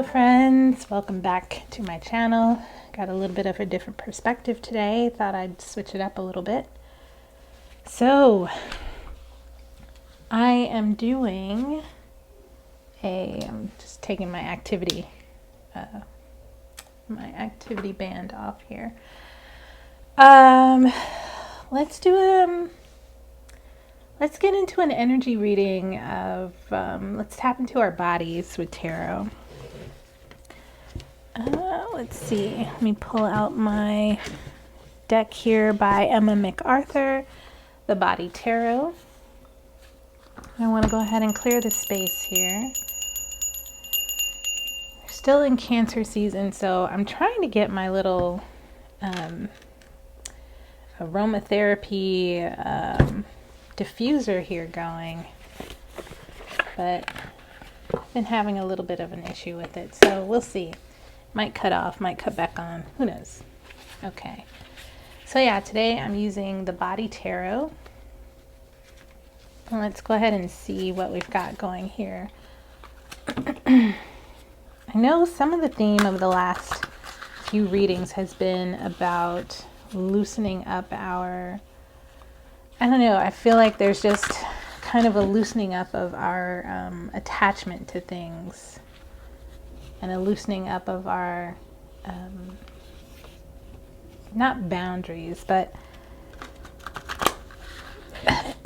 Hello friends, welcome back to my channel. Got a little bit of a different perspective today. Thought I'd switch it up a little bit. So I am doing I'm just taking my activity band off here. Let's get into an energy reading of, let's tap into our bodies with tarot. Let's see, let me pull out my deck here by Emma MacArthur, the Body Tarot. I want to go ahead and clear the space here. We're still in Cancer season, so I'm trying to get my little aromatherapy diffuser here going, but I've been having a little bit of an issue with it, so we'll see. Might cut off, might cut back on, who knows. Okay, so yeah, today I'm using the Body Tarot. Let's go ahead and see what we've got going here. I know some of the theme of the last few readings has been about loosening up our, I don't know, I feel like there's just kind of a loosening up of our attachment to things, and a loosening up of our, not boundaries, but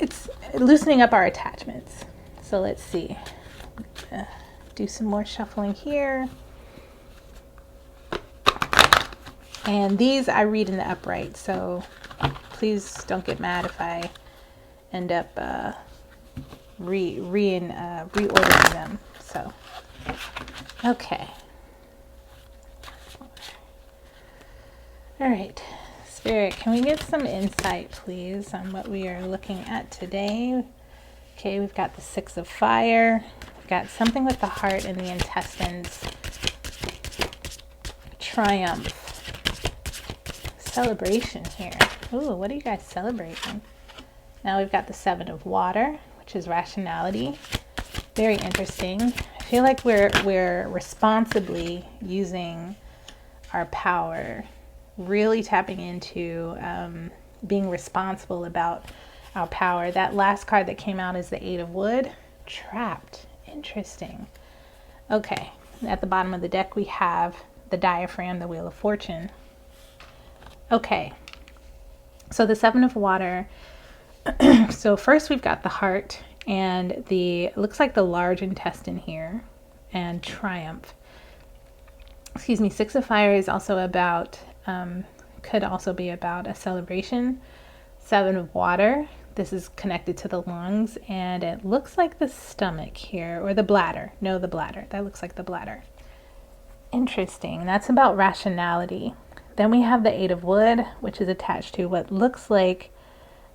it's loosening up our attachments. So let's see. Do some more shuffling here. And these I read in the upright, so please don't get mad if I end up reordering them. So, okay. All right, Spirit, can we get some insight, please, on what we are looking at today? Okay, we've got the Six of Fire. We've got something with the heart and the intestines. Triumph. Celebration here. Ooh, what are you guys celebrating? Now we've got the Seven of Water, which is rationality. Very interesting. I feel like we're responsibly using our power, really tapping into being responsible about our power. That last card that came out is the Eight of Wood. Trapped. Interesting. Okay, at the bottom of the deck we have the Diaphragm, the Wheel of Fortune. Okay, so the Seven of Water. So first we've got the heart and it looks like the large intestine here, and triumph. Excuse me, Six of Fire is also about, could also be about a celebration. Seven of Water, this is connected to the lungs, and it looks like the stomach here, or the bladder. No, the bladder. That looks like the bladder. Interesting. That's about rationality. Then we have the Eight of Wood, which is attached to what looks like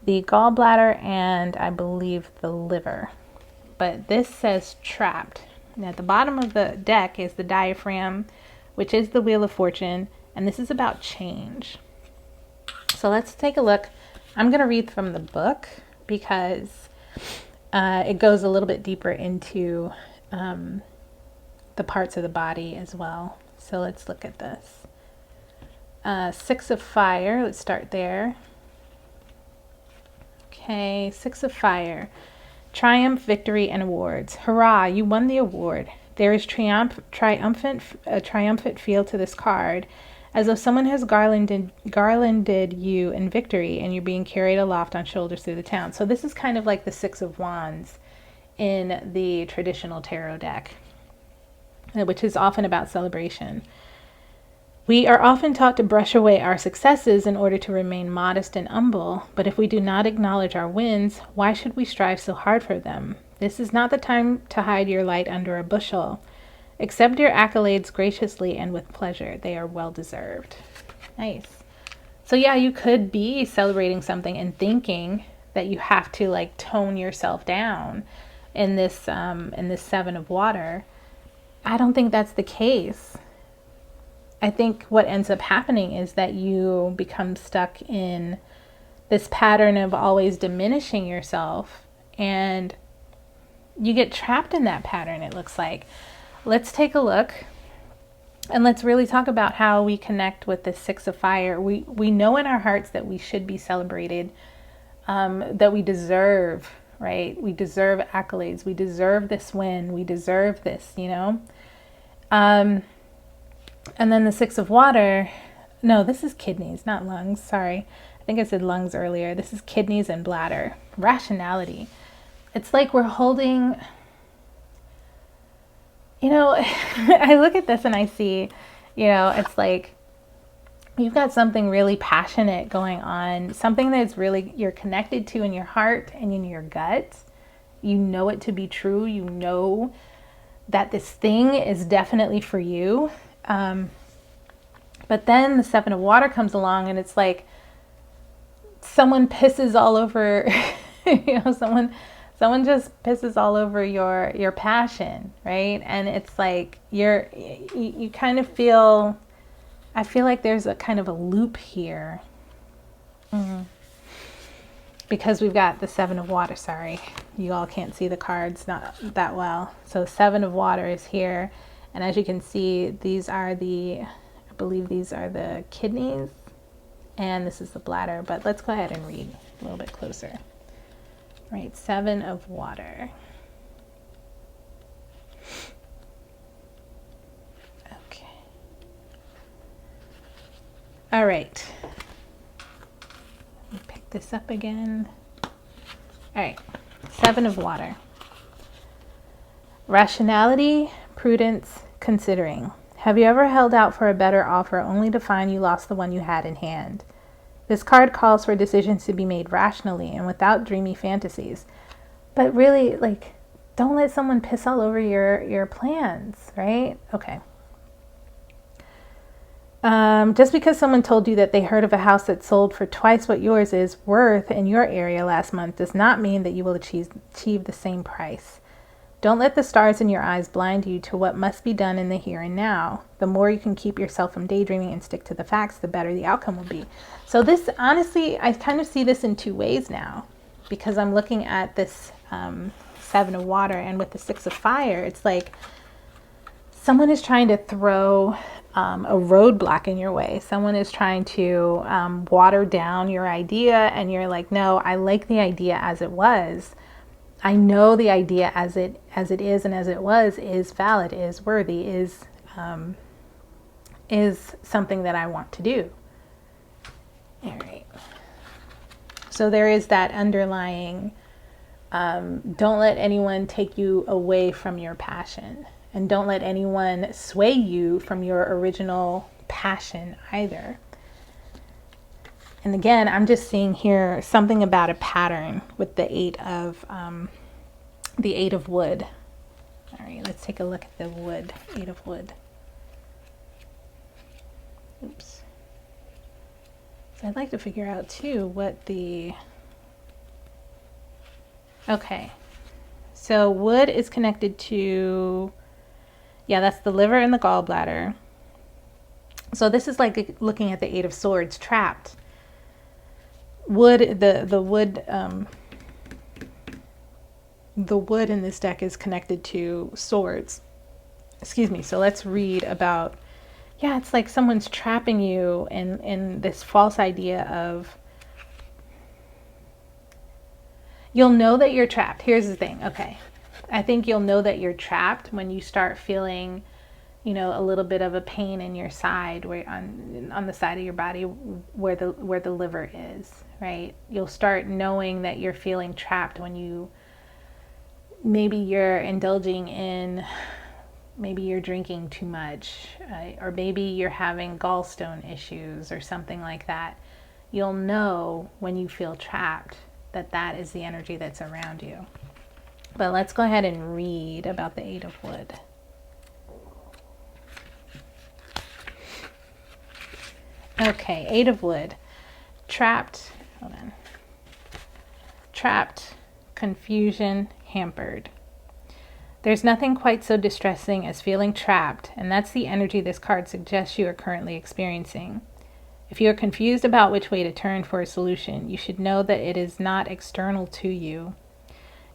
the gallbladder and I believe the liver. But this says trapped. And at the bottom of the deck is the Diaphragm, which is the Wheel of Fortune, and this is about change. So let's take a look. I'm going to read from the book because it goes a little bit deeper into the parts of the body as well. So let's look at this. Six of Fire, let's start there. Okay, Six of Fire. Triumph, victory, and awards. Hurrah, you won the award. There is triumphant feel to this card, as though someone has garlanded you in victory and you're being carried aloft on shoulders through the town. So this is kind of like the Six of Wands in the traditional tarot deck, which is often about celebration. We are often taught to brush away our successes in order to remain modest and humble, but if we do not acknowledge our wins, why should we strive so hard for them? This is not the time to hide your light under a bushel. Accept your accolades graciously and with pleasure. They are well deserved. Nice. So yeah, you could be celebrating something and thinking that you have to like tone yourself down in this Seven of Water. I don't think that's the case. I think what ends up happening is that you become stuck in this pattern of always diminishing yourself, and you get trapped in that pattern, it looks like. Let's take a look And let's really talk about how we connect with the Six of Fire. We know in our hearts that we should be celebrated, that we deserve, right? We deserve accolades. We deserve this win. We deserve this, you know? And then the Six of Water, no, this is kidneys, not lungs. Sorry. I think I said lungs earlier. This is kidneys and bladder. Rationality. It's like we're holding, you know, I look at this and I see, you know, it's like you've got something really passionate going on, something that's really you're connected to in your heart and in your gut. You know it to be true. You know that this thing is definitely for you. But then the Seven of Water comes along and it's like someone pisses all over, you know, someone just pisses all over your passion, right? And it's like you kind of feel, I feel like there's a kind of a loop here. Because we've got the Seven of Water, sorry. You all can't see the cards not that well. So Seven of Water is here. And as you can see, these are I believe these are the kidneys. And this is the bladder. But let's go ahead and read a little bit closer. Right, Seven of Water. Okay. All right. Let me pick this up again. All right, Seven of Water. Rationality, prudence, considering. Have you ever held out for a better offer only to find you lost the one you had in hand? This card calls for decisions to be made rationally and without dreamy fantasies. But really, like, don't let someone piss all over your plans, right? Okay. Just because someone told you that they heard of a house that sold for twice what yours is worth in your area last month does not mean that you will achieve the same price. Don't let the stars in your eyes blind you to what must be done in the here and now. The more you can keep yourself from daydreaming and stick to the facts, the better the outcome will be. So this, honestly, I kind of see this in two ways now, because I'm looking at this Seven of Water, and with the Six of Fire, it's like someone is trying to throw a roadblock in your way. Someone is trying to water down your idea, and you're like, no, I like the idea as it was. I know the idea as it is and as it was is valid, is worthy, is something that I want to do. All right. So there is that underlying, don't let anyone take you away from your passion, and don't let anyone sway you from your original passion either. And again, I'm just seeing here something about a pattern with the Eight of Wood. All right, let's take a look at the wood, Eight of Wood. Oops. So I'd like to figure out too what the, okay. So wood is connected to, yeah, that's the liver and the gallbladder. So this is like looking at the Eight of Swords, trapped. Wood, the wood in this deck is connected to swords. Excuse me. So let's read about, yeah, it's like someone's trapping you in this false idea of, you'll know that you're trapped. Here's the thing. Okay. I think you'll know that you're trapped when you start feeling, you know, a little bit of a pain in your side, where on the side of your body where the liver is, right? You'll start knowing that you're feeling trapped when maybe you're indulging in, maybe you're drinking too much, or maybe you're having gallstone issues or something like that. You'll know when you feel trapped that is the energy that's around you. But let's go ahead and read about the Eight of Wood. Okay, Eight of Wood. Trapped, hold on. Trapped, confusion, hampered. There's nothing quite so distressing as feeling trapped, and that's the energy this card suggests you are currently experiencing. If you are confused about which way to turn for a solution, you should know that it is not external to you.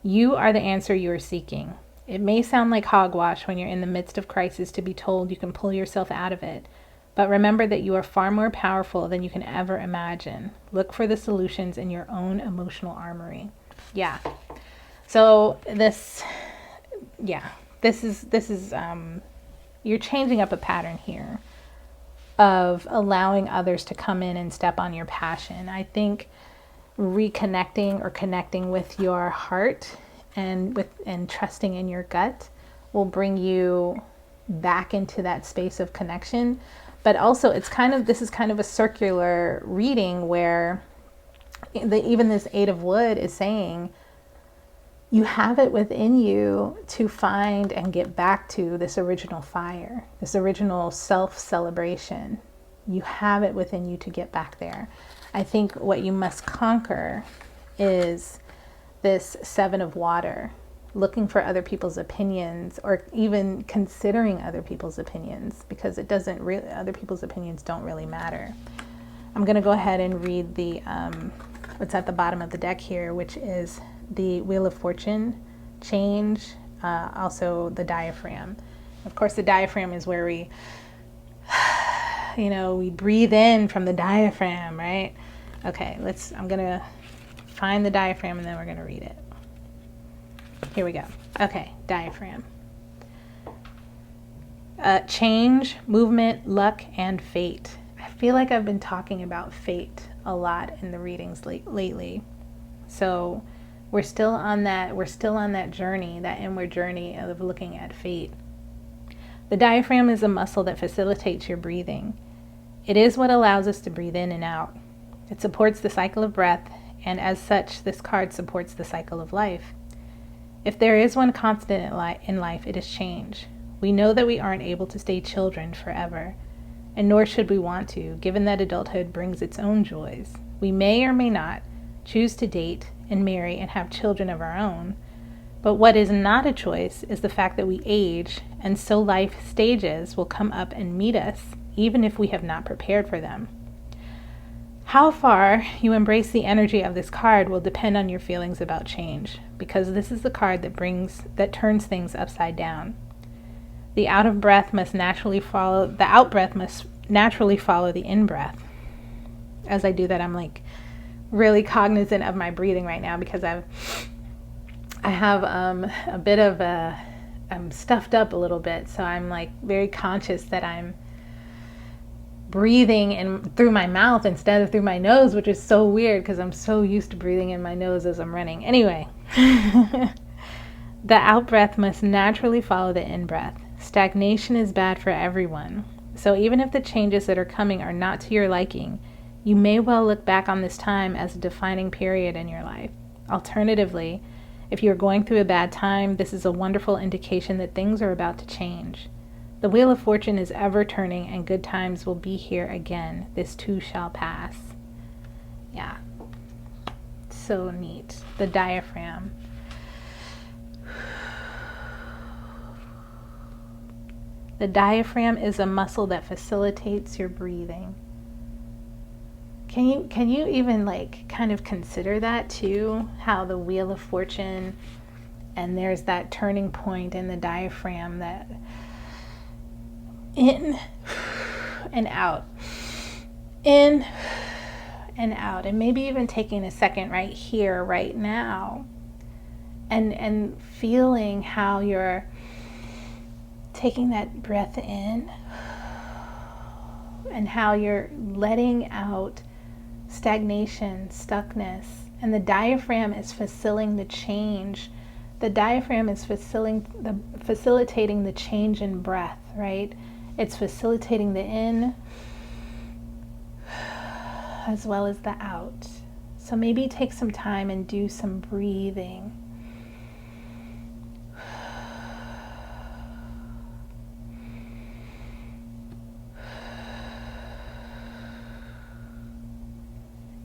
You are the answer you are seeking. It may sound like hogwash when you're in the midst of crisis to be told you can pull yourself out of it, but remember that you are far more powerful than you can ever imagine. Look for the solutions in your own emotional armory. Yeah. So this is you're changing up a pattern here of allowing others to come in and step on your passion. I think reconnecting or connecting with your heart and trusting in your gut will bring you back into that space of connection. But also this is kind of a circular reading where even this Eight of Wood is saying you have it within you to find and get back to this original fire, this original self-celebration. You have it within you to get back there. I think what you must conquer is this Seven of Water, looking for other people's opinions, or even considering other people's opinions, because other people's opinions don't really matter. I'm going to go ahead and read the what's at the bottom of the deck here, which is the Wheel of Fortune, change, also the diaphragm. Of course, the diaphragm is where we, we breathe in from the diaphragm, right? Okay, I'm going to find the diaphragm and then we're going to read it. Here we go. Okay, diaphragm. Change, movement, luck, and fate. I feel like I've been talking about fate a lot in the readings lately. So we're still on that journey, that inward journey of looking at fate. The diaphragm is a muscle that facilitates your breathing. It is what allows us to breathe in and out. It supports the cycle of breath, and as such, this card supports the cycle of life. If there is one constant in life, it is change. We know that we aren't able to stay children forever, and nor should we want to, given that adulthood brings its own joys. We may or may not choose to date and marry and have children of our own, but what is not a choice is the fact that we age, and so life stages will come up and meet us, even if we have not prepared for them. How far you embrace the energy of this card will depend on your feelings about change, because this is the card that turns things upside down. The out-breath must naturally follow the in-breath. As I do that, I'm like really cognizant of my breathing right now, because I have a bit of I'm stuffed up a little bit, so I'm like very conscious that I'm breathing in through my mouth instead of through my nose, which is so weird because I'm so used to breathing in my nose as I'm running. Anyway, the out-breath must naturally follow the in-breath. Stagnation is bad for everyone. So even if the changes that are coming are not to your liking, you may well look back on this time as a defining period in your life. Alternatively, if you're going through a bad time, this is a wonderful indication that things are about to change. The Wheel of Fortune is ever turning, and good times will be here again. This too shall pass. Yeah. So neat. The diaphragm. The diaphragm is a muscle that facilitates your breathing. Can you even like kind of consider that too? How the Wheel of Fortune, and there's that turning point in the diaphragm, that in and out, in and out, and maybe even taking a second right here, right now, and feeling how you're taking that breath in and how you're letting out stagnation, stuckness, and the diaphragm is facilitating the change. The diaphragm is facilitating the change in breath, right? It's facilitating the in as well as the out. So maybe take some time and do some breathing.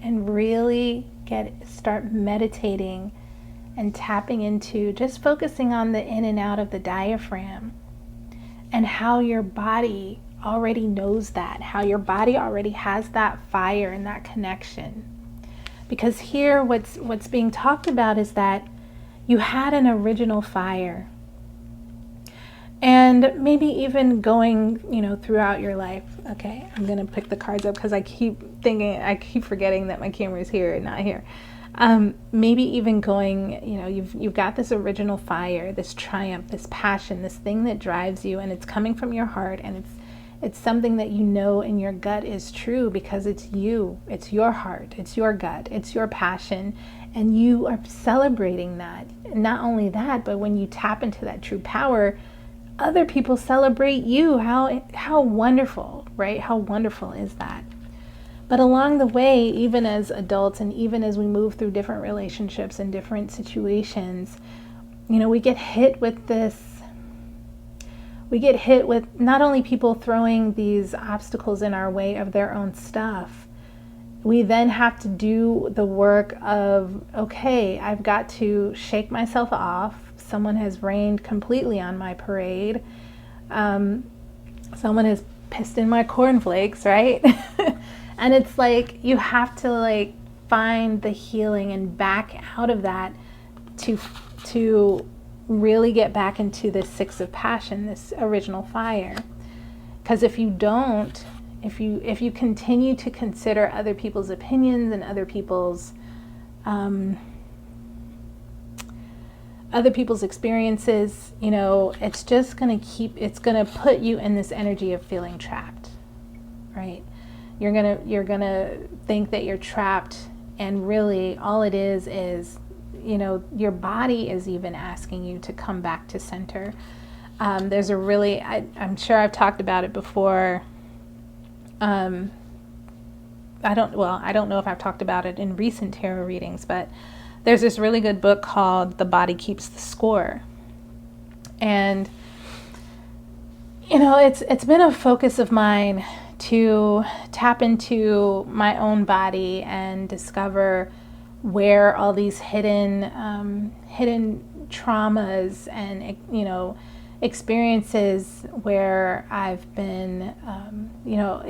And really start meditating and tapping into just focusing on the in and out of the diaphragm, and how your body already knows that, how your body already has that fire and that connection. Because here what's being talked about is that you had an original fire, And maybe even going, you know, throughout your life. Okay, I'm going to pick the cards up because I keep forgetting that my camera is here and not here. Maybe even going, you know, you've got this original fire, this triumph, this passion, this thing that drives you, and it's coming from your heart, and it's something that you know in your gut is true because it's you, it's your heart, it's your gut, it's your passion, and you are celebrating that. Not only that, but when you tap into that true power, other people celebrate you. How wonderful, right? How wonderful is that? But along the way, even as adults and even as we move through different relationships and different situations, you know, we get hit with not only people throwing these obstacles in our way of their own stuff, we then have to do the work of, okay, I've got to shake myself off. Someone has rained completely on my parade. Someone has pissed in my cornflakes, right? And it's like you have to like find the healing and back out of that to really get back into this Six of Passion, this original fire. Because if you don't, if you continue to consider other people's opinions and other people's experiences, you know, it's just going to put you in this energy of feeling trapped, right? You're going to think that you're trapped, and really all it is, you know, your body is even asking you to come back to center. There's a really, I'm sure I've talked about it before. I don't know if I've talked about it in recent tarot readings, but there's this really good book called The Body Keeps the Score. And, you know, it's been a focus of mine to tap into my own body and discover where all these hidden traumas and, you know, experiences where I've been, you know,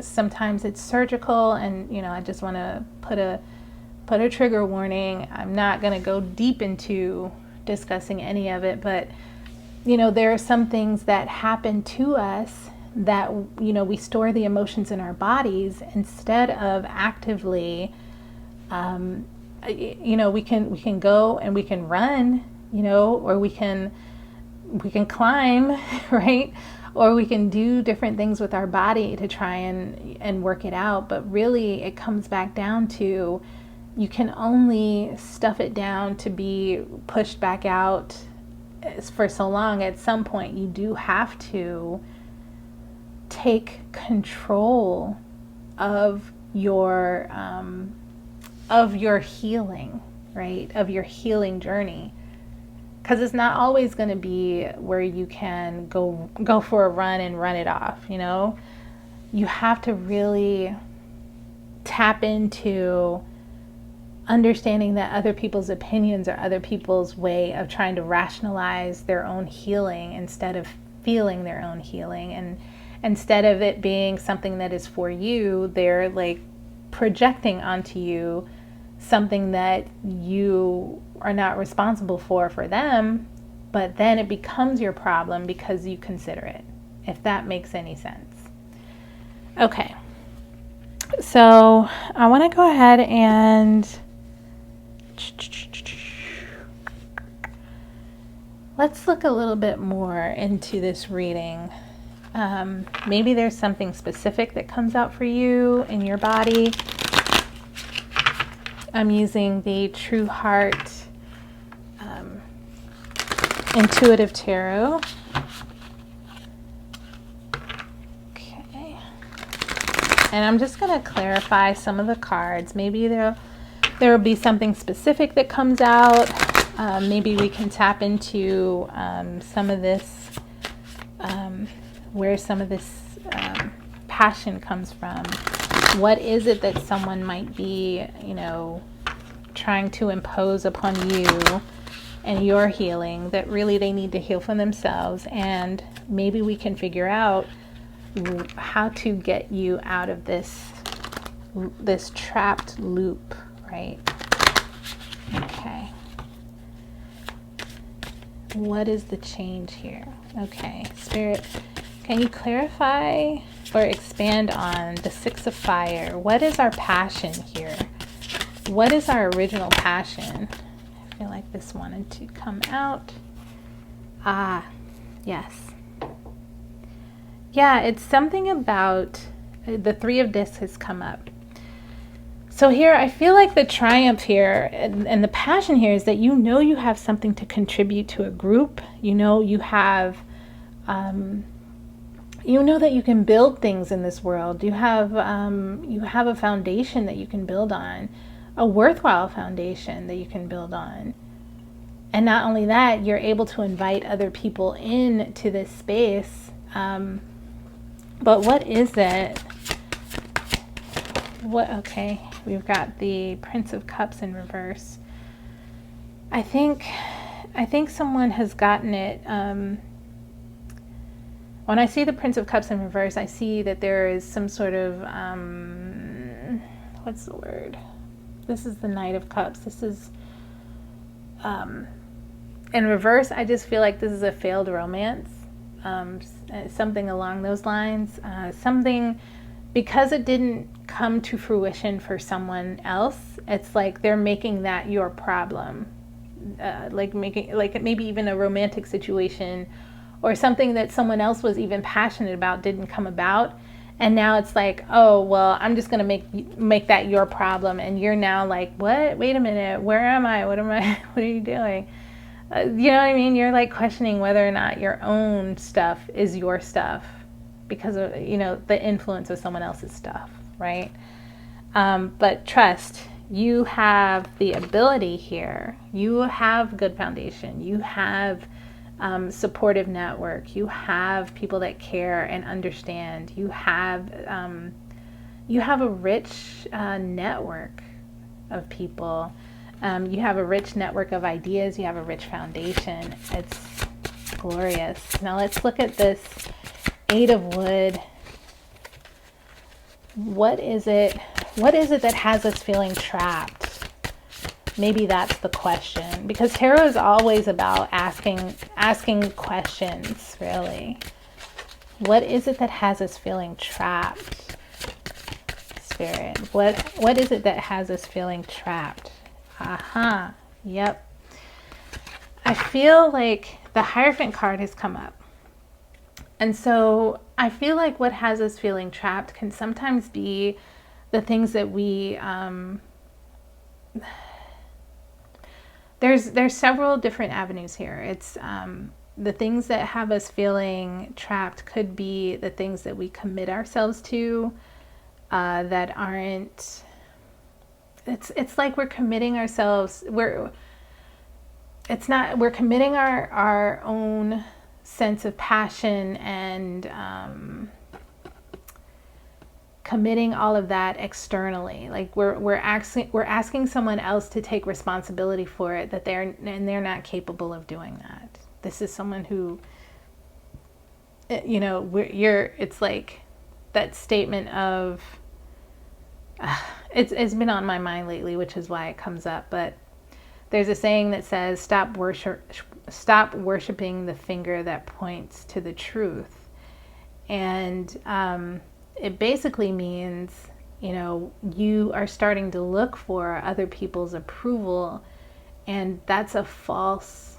sometimes it's surgical, and, you know, I just want to put a trigger warning. I'm not going to go deep into discussing any of it, but, you know, there are some things that happen to us that, you know, we store the emotions in our bodies instead of actively, you know, we can go and we can run, you know, or we can climb, right? Or we can do different things with our body to try and work it out. But really it comes back down to, you can only stuff it down to be pushed back out for so long. At some point you do have to take control of your healing, right? Of your healing journey. Because it's not always going to be where you can go for a run and run it off, you know? You have to really tap into understanding that other people's opinions are other people's way of trying to rationalize their own healing instead of feeling their own healing. And instead of it being something that is for you, they're like projecting onto you something that you are not responsible for them, but then it becomes your problem because you consider it, if that makes any sense. Okay, so I want to go ahead and let's look a little bit more into this reading. Maybe there's something specific that comes out for you in your body. I'm using the True Heart Intuitive Tarot. Okay. And I'm just going to clarify some of the cards. Maybe there will be something specific that comes out. Maybe we can tap into some of this, where some of this passion comes from. What is it that someone might be, you know, trying to impose upon you and your healing that really they need to heal from themselves? And maybe we can figure out how to get you out of this trapped loop, right? Okay. What is the change here? Okay, Spirit, can you clarify or expand on the Six of Fire? What is our passion here? What is our original passion? I feel like this wanted to come out. Ah, yes. Yeah, it's something about the Three of Discs has come up. So here, I feel like the triumph here and the passion here is that you know you have something to contribute to a group. You know you have, you know that you can build things in this world. You have a foundation that you can build on, a worthwhile foundation that you can build on. And not only that, you're able to invite other people into this space. But what is it? Okay, we've got the Prince of Cups in reverse. I think someone has gotten it. When I see the Prince of Cups in reverse, I see that there is some sort of, what's the word? This is the Knight of Cups. This is, in reverse, I just feel like this is a failed romance. Something along those lines. Something, because it didn't come to fruition for someone else, it's like they're making that your problem. Like maybe even a romantic situation or something that someone else was even passionate about didn't come about. And now it's like, oh, well, I'm just going to make that your problem. And you're now like, what? Wait a minute. Where am I? What am I? What are you doing? You know what I mean? You're like questioning whether or not your own stuff is your stuff because of, you know, the influence of someone else's stuff, right? But trust, you have the ability here. You have good foundation. You have supportive network. You have people that care and understand. You have a rich network of people. You have a rich network of ideas. You have a rich foundation. It's glorious. Now let's look at this Eight of Wood. What is it? What is it that has us feeling trapped? Maybe that's the question, because tarot is always about asking questions, really. What is it that has us feeling trapped? Spirit, what is it that has us feeling trapped? Aha, yep. I feel like the Hierophant card has come up. And so I feel like what has us feeling trapped can sometimes be the things that we, there's several different avenues here. It's the things that have us feeling trapped could be the things that we commit ourselves to that aren't, it's like we're committing ourselves, we're committing our own sense of passion and committing all of that externally. Like we're asking someone else to take responsibility for it, that they're not capable of doing that. This is someone who, you know, it's like that statement of it's been on my mind lately, which is why it comes up. But there's a saying that says, stop worshiping the finger that points to the truth. And it basically means, you know, you are starting to look for other people's approval, and that's a false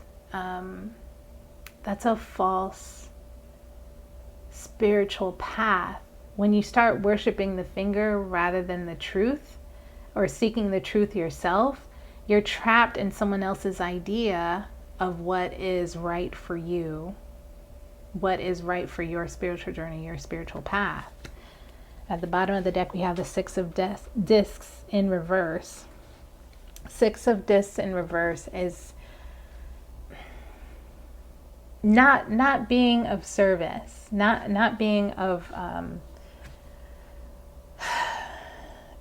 spiritual path. When you start worshiping the finger rather than the truth, or seeking the truth yourself, you're trapped in someone else's idea of what is right for you, what is right for your spiritual journey, your spiritual path. At the bottom of the deck, we have the Six of Discs in reverse. Six of Discs in reverse is not being of service, not being of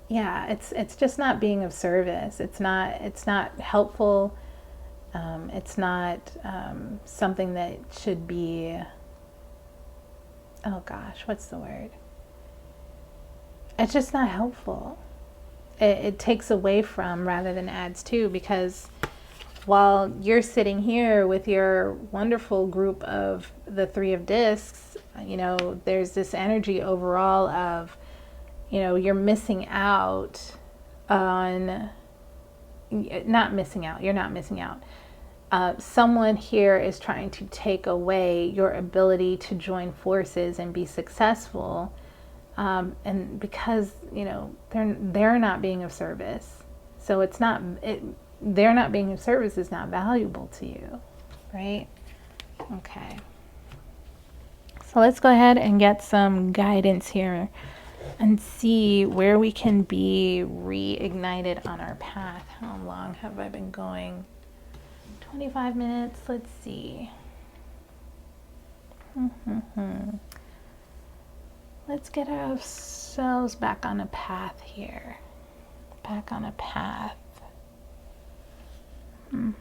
yeah, it's just not being of service. It's not helpful. It's not something that should be, oh gosh, what's the word? It's just not helpful. It takes away from rather than adds to, because while you're sitting here with your wonderful group of the Three of Discs, you know, there's this energy overall of, you know, you're missing out on, not missing out, you're not missing out. Someone here is trying to take away your ability to join forces and be successful. And because, you know, they're not being of service. So it's not, they're not being of service is not valuable to you, right? Okay. So let's go ahead and get some guidance here and see where we can be reignited on our path. How long have I been going? 25 minutes. Let's see. Let's get ourselves back on a path here. Back on a path. All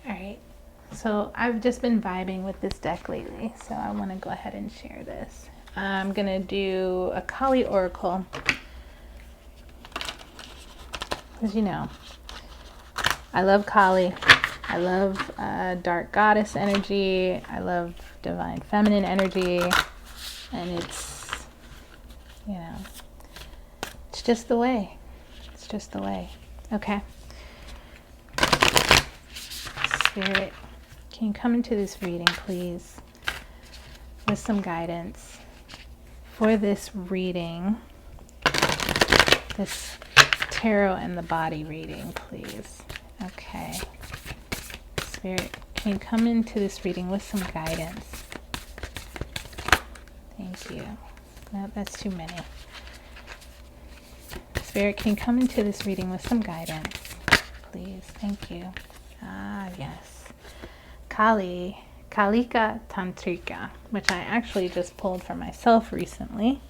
right. So I've just been vibing with this deck lately, so I want to go ahead and share this. I'm going to do a Kali Oracle. As you know, I love Kali. I love dark goddess energy. I love divine feminine energy. And it's, you know, it's just the way. It's just the way. Okay. Spirit, can you come into this reading, please, with some guidance for this reading, this tarot and the body reading, please. Okay. Spirit, can you come into this reading with some guidance? Thank you. No, that's too many. Spirit, can you come into this reading with some guidance, please? Thank you. Ah, yes. Kalika Tantrika, which I actually just pulled for myself recently.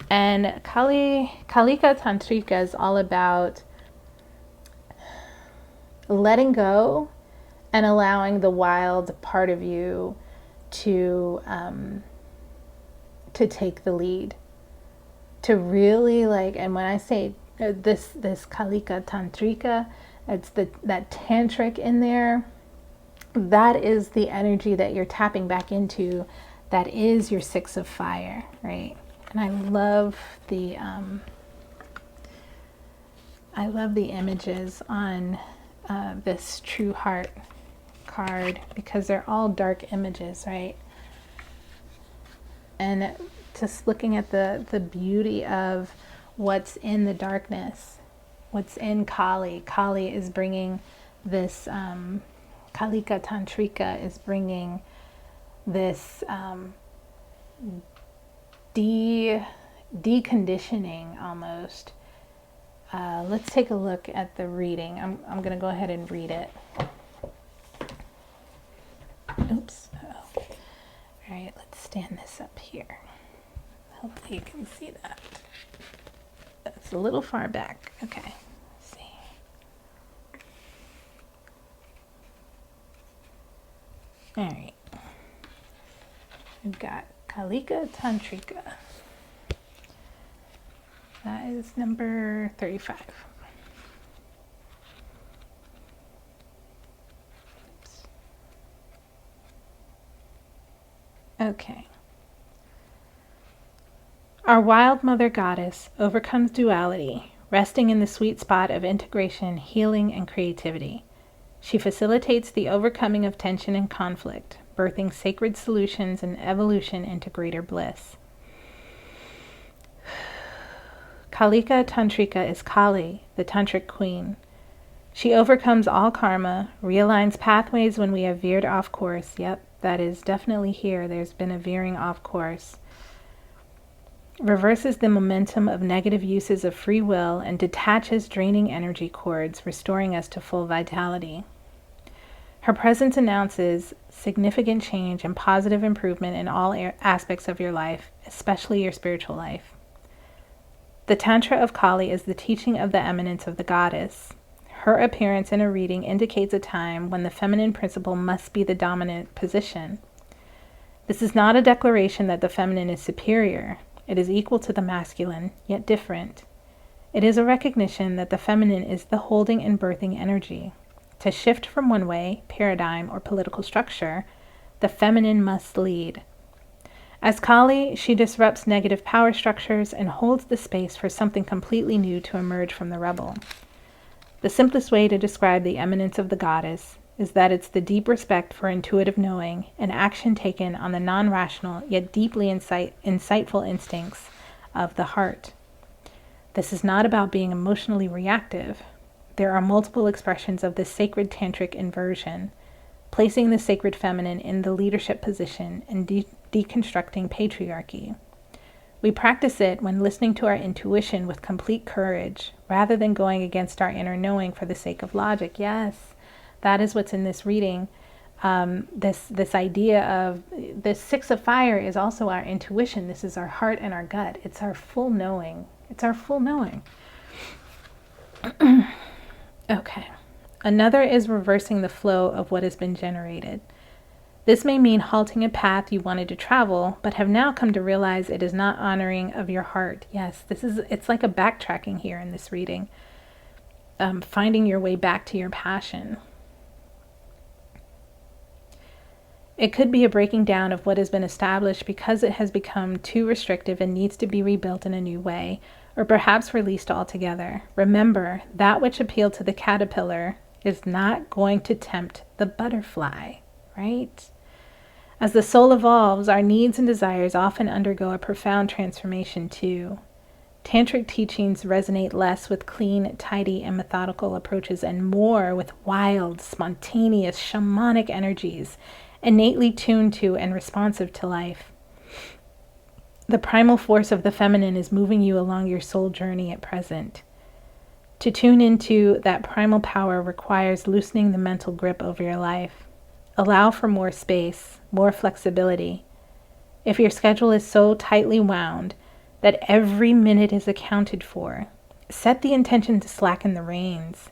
And Kalika Tantrika is all about letting go and allowing the wild part of you to take the lead. To really like, and when I say this Kalika Tantrika, it's that tantric in there. That is the energy that you're tapping back into. That is your Six of Fire, right? And I love the images on this True Heart card, because they're all dark images, right? And just looking at the beauty of what's in the darkness, what's in Kali. Kali is bringing this, Kalika Tantrika is bringing this deconditioning almost. Let's take a look at the reading. I'm going to go ahead and read it. Oops. Uh-oh. All right, let's stand this up here. Hopefully you can see that. That's a little far back. Okay, let's see. All right. We've got Kalika Tantrika. That is number 35. Oops. Okay. Our wild mother goddess overcomes duality, resting in the sweet spot of integration, healing, and creativity. She facilitates the overcoming of tension and conflict, birthing sacred solutions and evolution into greater bliss. Kalika Tantrika is Kali, the tantric queen. She overcomes all karma, realigns pathways when we have veered off course. Yep, that is definitely here. There's been a veering off course. Reverses the momentum of negative uses of free will and detaches draining energy cords, restoring us to full vitality. Her presence announces significant change and positive improvement in all aspects of your life, especially your spiritual life. The Tantra of Kali is the teaching of the eminence of the goddess. Her appearance in a reading indicates a time when the feminine principle must be the dominant position. This is not a declaration that the feminine is superior. It is equal to the masculine, yet different. It is a recognition that the feminine is the holding and birthing energy. To shift from one way, paradigm, or political structure, the feminine must lead. As Kali, she disrupts negative power structures and holds the space for something completely new to emerge from the rubble. The simplest way to describe the eminence of the goddess is that it's the deep respect for intuitive knowing and action taken on the non-rational yet deeply insightful instincts of the heart. This is not about being emotionally reactive. There are multiple expressions of this sacred tantric inversion, placing the sacred feminine in the leadership position and deconstructing patriarchy. We practice it when listening to our intuition with complete courage, rather than going against our inner knowing for the sake of logic. Yes, that is what's in this reading. This idea of this Six of Fire is also our intuition. This is our heart and our gut. It's our full knowing. It's our full knowing. Okay. Another is reversing the flow of what has been generated. This may mean halting a path you wanted to travel, but have now come to realize it is not honoring of your heart. Yes, it's like a backtracking here in this reading. Finding your way back to your passion. It could be a breaking down of what has been established because it has become too restrictive and needs to be rebuilt in a new way, or perhaps released altogether. Remember, that which appealed to the caterpillar is not going to tempt the butterfly, right? As the soul evolves, our needs and desires often undergo a profound transformation too. Tantric teachings resonate less with clean, tidy, and methodical approaches and more with wild, spontaneous, shamanic energies, innately tuned to and responsive to life. The primal force of the feminine is moving you along your soul journey at present. To tune into that primal power requires loosening the mental grip over your life. Allow for more space, more flexibility. If your schedule is so tightly wound that every minute is accounted for, set the intention to slacken the reins.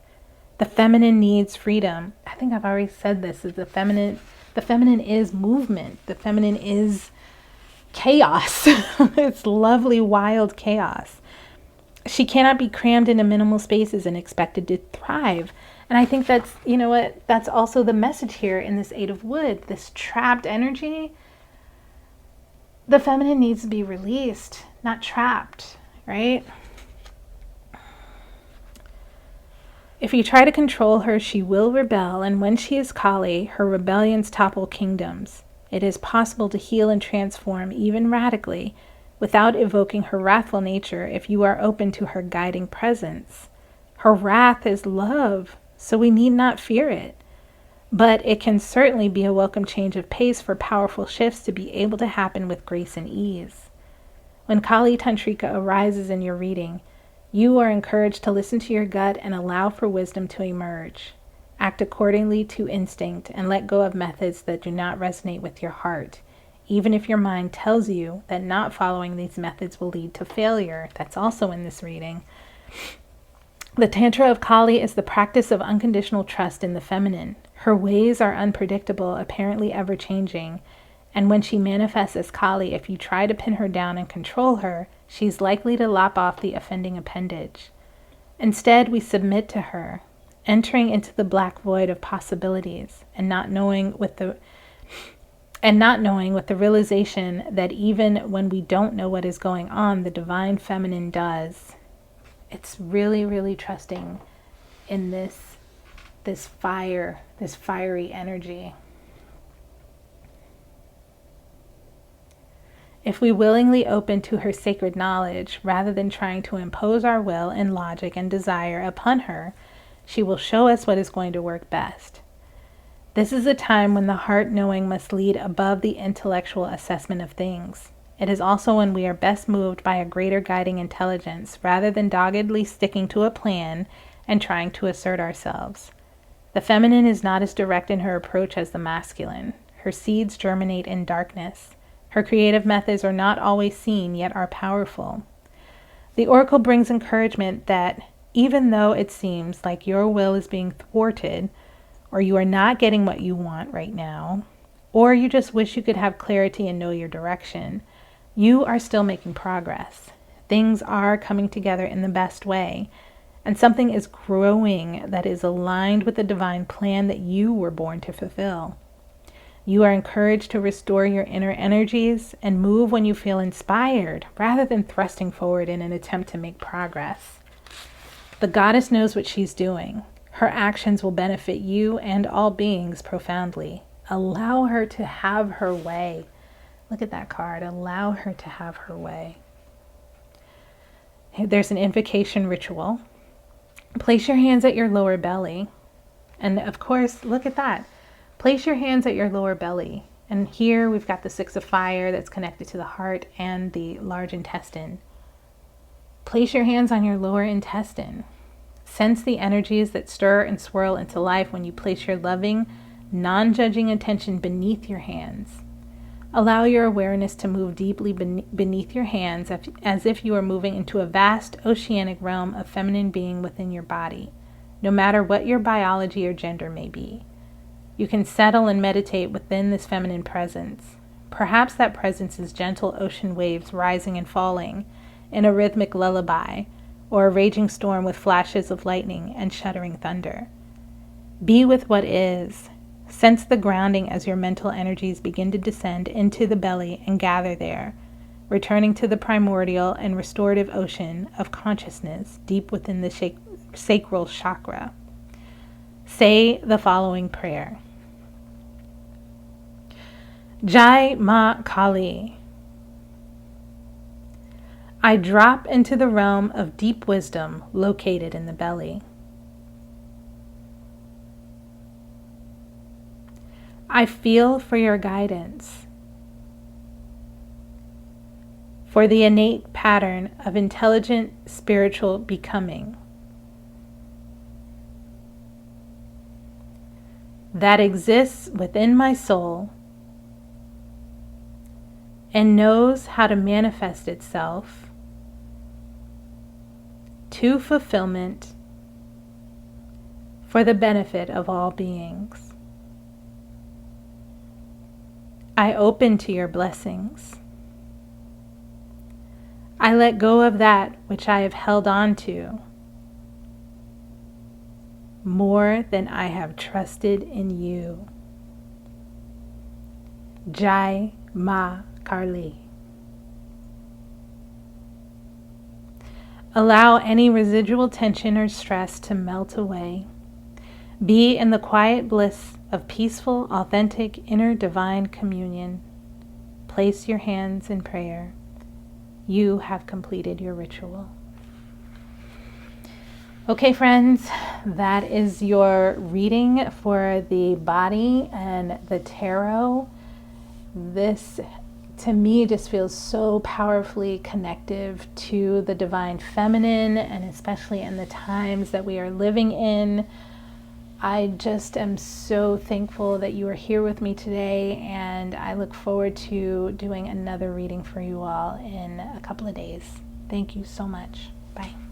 The feminine needs freedom. I think I've already said this, is the feminine is movement. The feminine is chaos. It's lovely, wild chaos. She cannot be crammed into minimal spaces and expected to thrive. And I think that's, you know what, that's also the message here in this Eight of Wood, this trapped energy. The feminine needs to be released, not trapped, right? If you try to control her, she will rebel, and when she is Kali, her rebellions topple kingdoms. It is possible to heal and transform, even radically, without evoking her wrathful nature if you are open to her guiding presence. Her wrath is love, so we need not fear it. But it can certainly be a welcome change of pace for powerful shifts to be able to happen with grace and ease. When Kali Tantrika arises in your reading, you are encouraged to listen to your gut and allow for wisdom to emerge. Act accordingly to instinct and let go of methods that do not resonate with your heart, even if your mind tells you that not following these methods will lead to failure. That's also in this reading. The Tantra of Kali is the practice of unconditional trust in the feminine. Her ways are unpredictable, apparently ever-changing, and when she manifests as Kali, if you try to pin her down and control her, she's likely to lop off the offending appendage. Instead, we submit to her, entering into the black void of possibilities and not knowing with the realization that even when we don't know what is going on, the divine feminine does. It's really, really trusting in this fire, this fiery energy. If we willingly open to her sacred knowledge, rather than trying to impose our will and logic and desire upon her, she will show us what is going to work best. This is a time when the heart knowing must lead above the intellectual assessment of things. It is also when we are best moved by a greater guiding intelligence, rather than doggedly sticking to a plan and trying to assert ourselves. The feminine is not as direct in her approach as the masculine. Her seeds germinate in darkness. Her creative methods are not always seen, yet are powerful. The oracle brings encouragement that even though it seems like your will is being thwarted, or you are not getting what you want right now, or you just wish you could have clarity and know your direction, you are still making progress. Things are coming together in the best way, and something is growing that is aligned with the divine plan that you were born to fulfill. You are encouraged to restore your inner energies and move when you feel inspired, rather than thrusting forward in an attempt to make progress. The goddess knows what she's doing. Her actions will benefit you and all beings profoundly. Allow her to have her way. Look at that card. Allow her to have her way. There's an invocation ritual. Place your hands at your lower belly. And of course, look at that. Place your hands at your lower belly. And here we've got the 6 of fire that's connected to the heart and the large intestine. Place your hands on your lower intestine. Sense the energies that stir and swirl into life when you place your loving, non-judging attention beneath your hands. Allow your awareness to move deeply beneath your hands as if you are moving into a vast oceanic realm of feminine being within your body, no matter what your biology or gender may be. You can settle and meditate within this feminine presence. Perhaps that presence is gentle ocean waves rising and falling in a rhythmic lullaby, or a raging storm with flashes of lightning and shuddering thunder. Be with what is. Sense the grounding as your mental energies begin to descend into the belly and gather there, returning to the primordial and restorative ocean of consciousness deep within the sacral chakra. Say the following prayer. Jai Ma Kali. I drop into the realm of deep wisdom located in the belly. I feel for your guidance, for the innate pattern of intelligent spiritual becoming that exists within my soul and knows how to manifest itself to fulfillment for the benefit of all beings. I open to your blessings. I let go of that which I have held on to more than I have trusted in you. Jai Ma Kali. Allow any residual tension or stress to melt away. Be in the quiet bliss of peaceful, authentic, inner divine communion. Place your hands in prayer. You have completed your ritual. Okay, friends, that is your reading for the body and the tarot. This, to me, just feels so powerfully connective to the divine feminine, and especially in the times that we are living in. I just am so thankful that you are here with me today, and I look forward to doing another reading for you all in a couple of days. Thank you so much. Bye.